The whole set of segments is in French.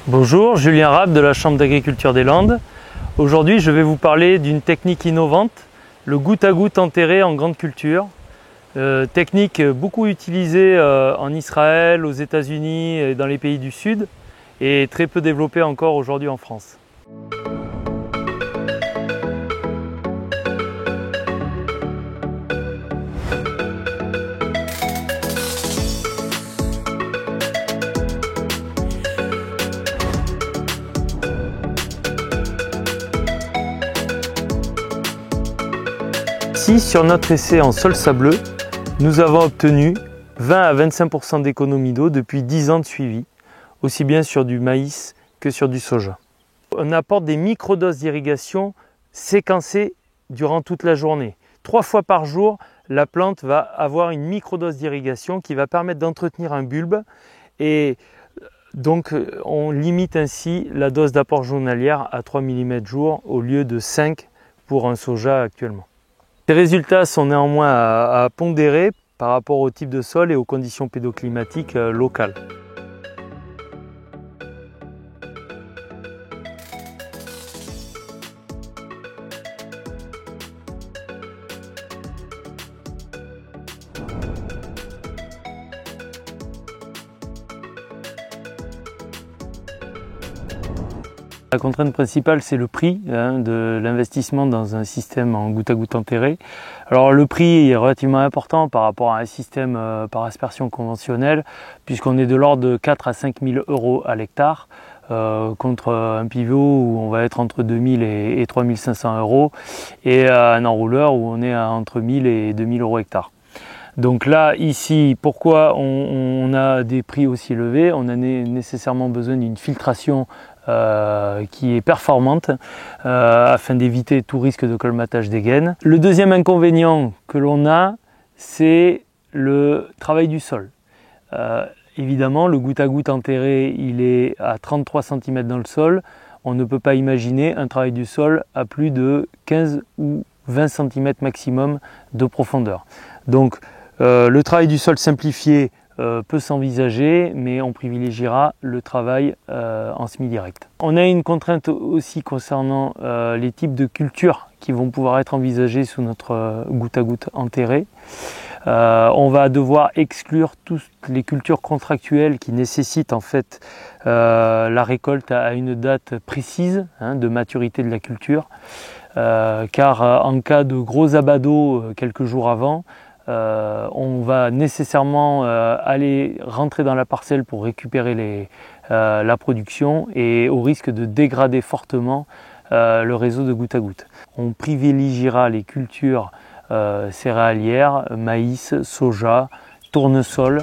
Bonjour, Julien Rapp de la Chambre d'agriculture des Landes. Aujourd'hui, je vais vous parler d'une technique innovante, le goutte-à-goutte enterré en grande culture. Technique beaucoup utilisée en Israël, aux États-Unis et dans les pays du Sud et très peu développée encore aujourd'hui en France. Ici, sur notre essai en sol sableux, nous avons obtenu 20 à 25% d'économie d'eau depuis 10 ans de suivi, aussi bien sur du maïs que sur du soja. On apporte des microdoses d'irrigation séquencées durant toute la journée. 3 fois par jour, la plante va avoir une microdose d'irrigation qui va permettre d'entretenir un bulbe et donc on limite ainsi la dose d'apport journalière à 3 mm jour au lieu de 5 pour un soja actuellement. Ces résultats sont néanmoins à pondérer par rapport au type de sol et aux conditions pédoclimatiques locales. La contrainte principale, c'est le prix de l'investissement dans un système en goutte-à-goutte enterré. Alors le prix est relativement important par rapport à un système par aspersion conventionnel, puisqu'on est de l'ordre de 4 à 5 000 euros à l'hectare, contre un pivot où on va être entre 2 000 et 3 500 euros, et un enrouleur où on est entre 1 000 et 2 000 euros hectare. Donc là, ici, pourquoi on a des prix aussi élevés? On a nécessairement besoin d'une filtration qui est performante afin d'éviter tout risque de colmatage des gaines. Le deuxième inconvénient que l'on a, c'est le travail du sol. Évidemment, le goutte-à-goutte enterré, il est à 33 cm dans le sol. On ne peut pas imaginer un travail du sol à plus de 15 ou 20 cm maximum de profondeur. Donc, le travail du sol simplifié peut s'envisager, mais on privilégiera le travail en semi-direct. On a une contrainte aussi concernant les types de cultures qui vont pouvoir être envisagées sous notre goutte-à-goutte enterré. On va devoir exclure toutes les cultures contractuelles qui nécessitent en fait la récolte à une date précise de maturité de la culture, car en cas de gros abat d'eau quelques jours avant, on va nécessairement aller rentrer dans la parcelle pour récupérer la production et au risque de dégrader fortement le réseau de goutte à goutte. On privilégiera les cultures céréalières, maïs, soja, tournesol.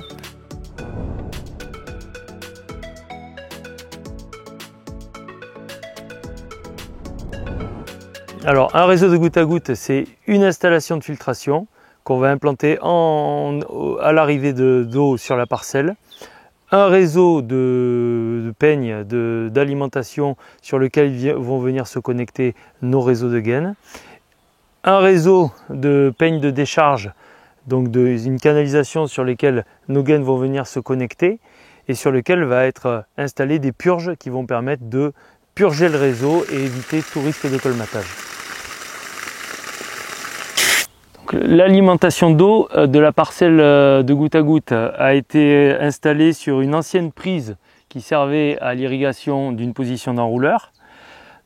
Alors un réseau de goutte à goutte, c'est une installation de filtration qu'on va implanter à l'arrivée d'eau sur la parcelle, un réseau de peignes d'alimentation sur lequel vont venir se connecter nos réseaux de gaines, un réseau de peignes de décharge, donc une canalisation sur lesquelles nos gaines vont venir se connecter et sur lequel va être installé des purges qui vont permettre de purger le réseau et éviter tout risque de colmatage. L'alimentation d'eau de la parcelle de goutte à goutte a été installée sur une ancienne prise qui servait à l'irrigation d'une position d'enrouleur.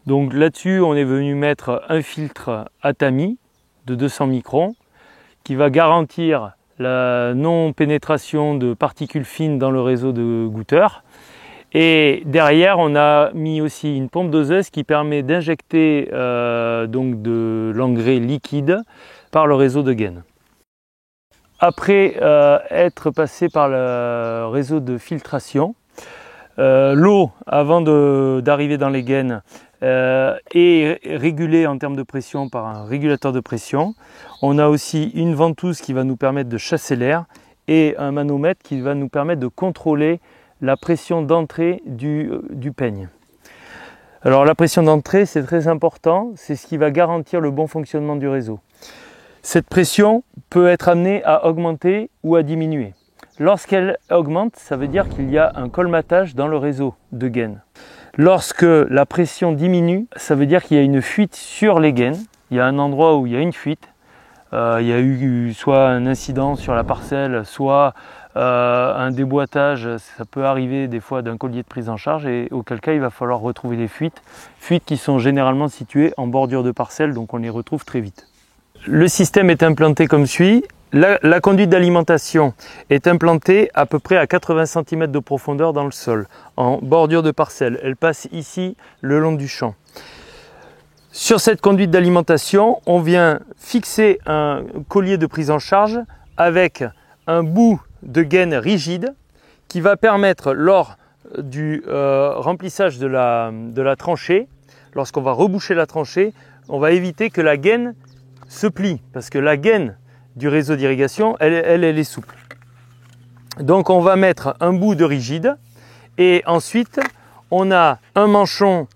Donc là-dessus, on est venu mettre un filtre Atami de 200 microns qui va garantir la non-pénétration de particules fines dans le réseau de goutteurs. Et derrière, on a mis aussi une pompe doseuse qui permet d'injecter donc de l'engrais liquide par le réseau de gaines. Après être passé par le réseau de filtration, l'eau avant d'arriver dans les gaines est régulée en termes de pression par un régulateur de pression. On a aussi une ventouse qui va nous permettre de chasser l'air et un manomètre qui va nous permettre de contrôler la pression d'entrée du peigne. Alors la pression d'entrée, c'est très important, c'est ce qui va garantir le bon fonctionnement du réseau. Cette pression peut être amenée à augmenter ou à diminuer. Lorsqu'elle augmente, ça veut dire qu'il y a un colmatage dans le réseau de gaines. Lorsque la pression diminue, ça veut dire qu'il y a une fuite sur les gaines. Il y a un endroit où il y a une fuite. Il y a eu soit un incident sur la parcelle, soit un déboîtage. Ça peut arriver des fois d'un collier de prise en charge et auquel cas il va falloir retrouver les fuites. Fuites qui sont généralement situées en bordure de parcelle, donc on les retrouve très vite. Le système est implanté comme suit. La conduite d'alimentation est implantée à peu près à 80 cm de profondeur dans le sol, en bordure de parcelle. Elle passe ici le long du champ. Sur cette conduite d'alimentation, on vient fixer un collier de prise en charge avec un bout de gaine rigide qui va permettre lors du remplissage de la tranchée, lorsqu'on va reboucher la tranchée, on va éviter que la gaine se plie parce que la gaine du réseau d'irrigation, elle est souple. Donc on va mettre un bout de rigide et ensuite on a un manchon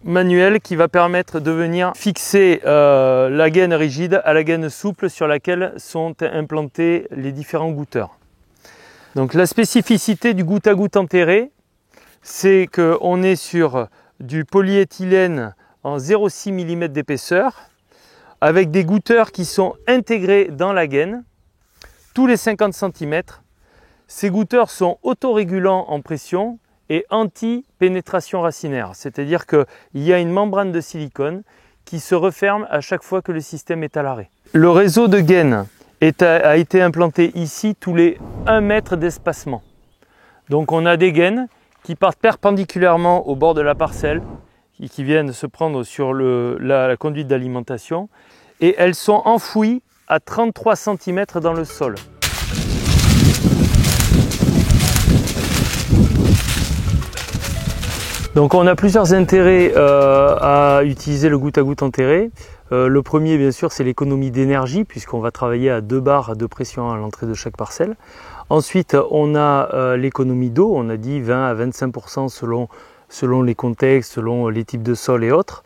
manuel qui va permettre de venir fixer la gaine rigide à la gaine souple sur laquelle sont implantés les différents goutteurs. Donc la spécificité du goutte à goutte enterré, c'est qu'on est sur du polyéthylène en 0,6 mm d'épaisseur avec des goutteurs qui sont intégrés dans la gaine tous les 50 cm. Ces goutteurs sont autorégulants en pression et anti-pénétration racinaire, c'est-à-dire qu'il y a une membrane de silicone qui se referme à chaque fois que le système est à l'arrêt. Le réseau de gaines a été implanté ici tous les 1 mètre d'espacement. Donc on a des gaines qui partent perpendiculairement au bord de la parcelle et qui viennent se prendre sur la conduite d'alimentation et elles sont enfouies à 33 cm dans le sol. Donc on a plusieurs intérêts à utiliser le goutte à goutte enterré. Le premier bien sûr c'est l'économie d'énergie puisqu'on va travailler à 2 bars de pression à l'entrée de chaque parcelle. Ensuite on a l'économie d'eau, on a dit 20 à 25% selon les contextes, selon les types de sol et autres.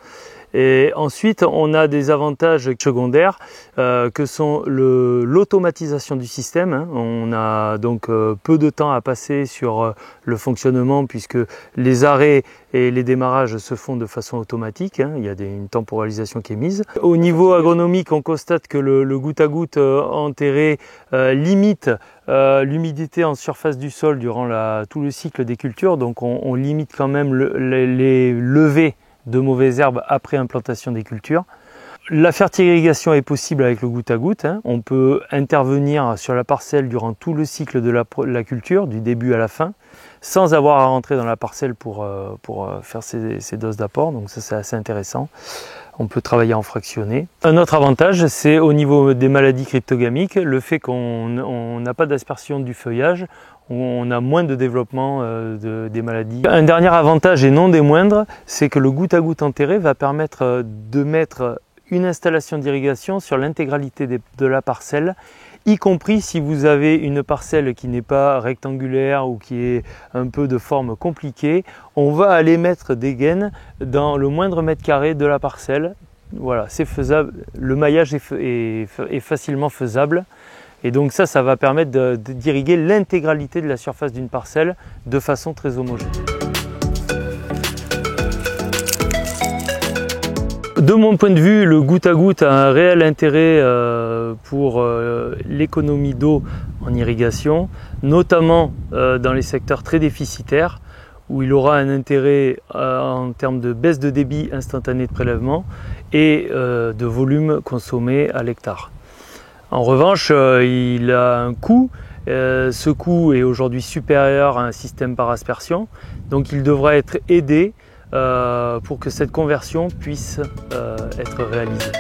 Et ensuite, on a des avantages secondaires que sont l'automatisation du système. On a donc peu de temps à passer sur le fonctionnement puisque les arrêts et les démarrages se font de façon automatique. Il y a une temporalisation qui est mise. Au niveau agronomique, on constate que le goutte à goutte enterré limite l'humidité en surface du sol durant tout le cycle des cultures. Donc on limite quand même les levées de mauvaises herbes après implantation des cultures. La fertilisation est possible avec le goutte à goutte. On peut intervenir sur la parcelle durant tout le cycle de la culture, du début à la fin, sans avoir à rentrer dans la parcelle pour faire ces doses d'apport. Donc ça c'est assez intéressant. On peut travailler en fractionné. Un autre avantage, c'est au niveau des maladies cryptogamiques, le fait qu'on n'a pas d'aspersion du feuillage, on a moins de développement des maladies. Un dernier avantage et non des moindres, c'est que le goutte à goutte enterré va permettre de mettre une installation d'irrigation sur l'intégralité de la parcelle, y compris si vous avez une parcelle qui n'est pas rectangulaire ou qui est un peu de forme compliquée, on va aller mettre des gaines dans le moindre mètre carré de la parcelle. Voilà, c'est faisable, le maillage est facilement faisable. Et donc ça va permettre d'irriguer l'intégralité de la surface d'une parcelle de façon très homogène. De mon point de vue, le goutte à goutte a un réel intérêt pour l'économie d'eau en irrigation, notamment dans les secteurs très déficitaires, où il aura un intérêt en termes de baisse de débit instantané de prélèvement et de volume consommé à l'hectare. En revanche, il a un coût. Ce coût est aujourd'hui supérieur à un système par aspersion, donc il devra être aidé pour que cette conversion puisse être réalisée.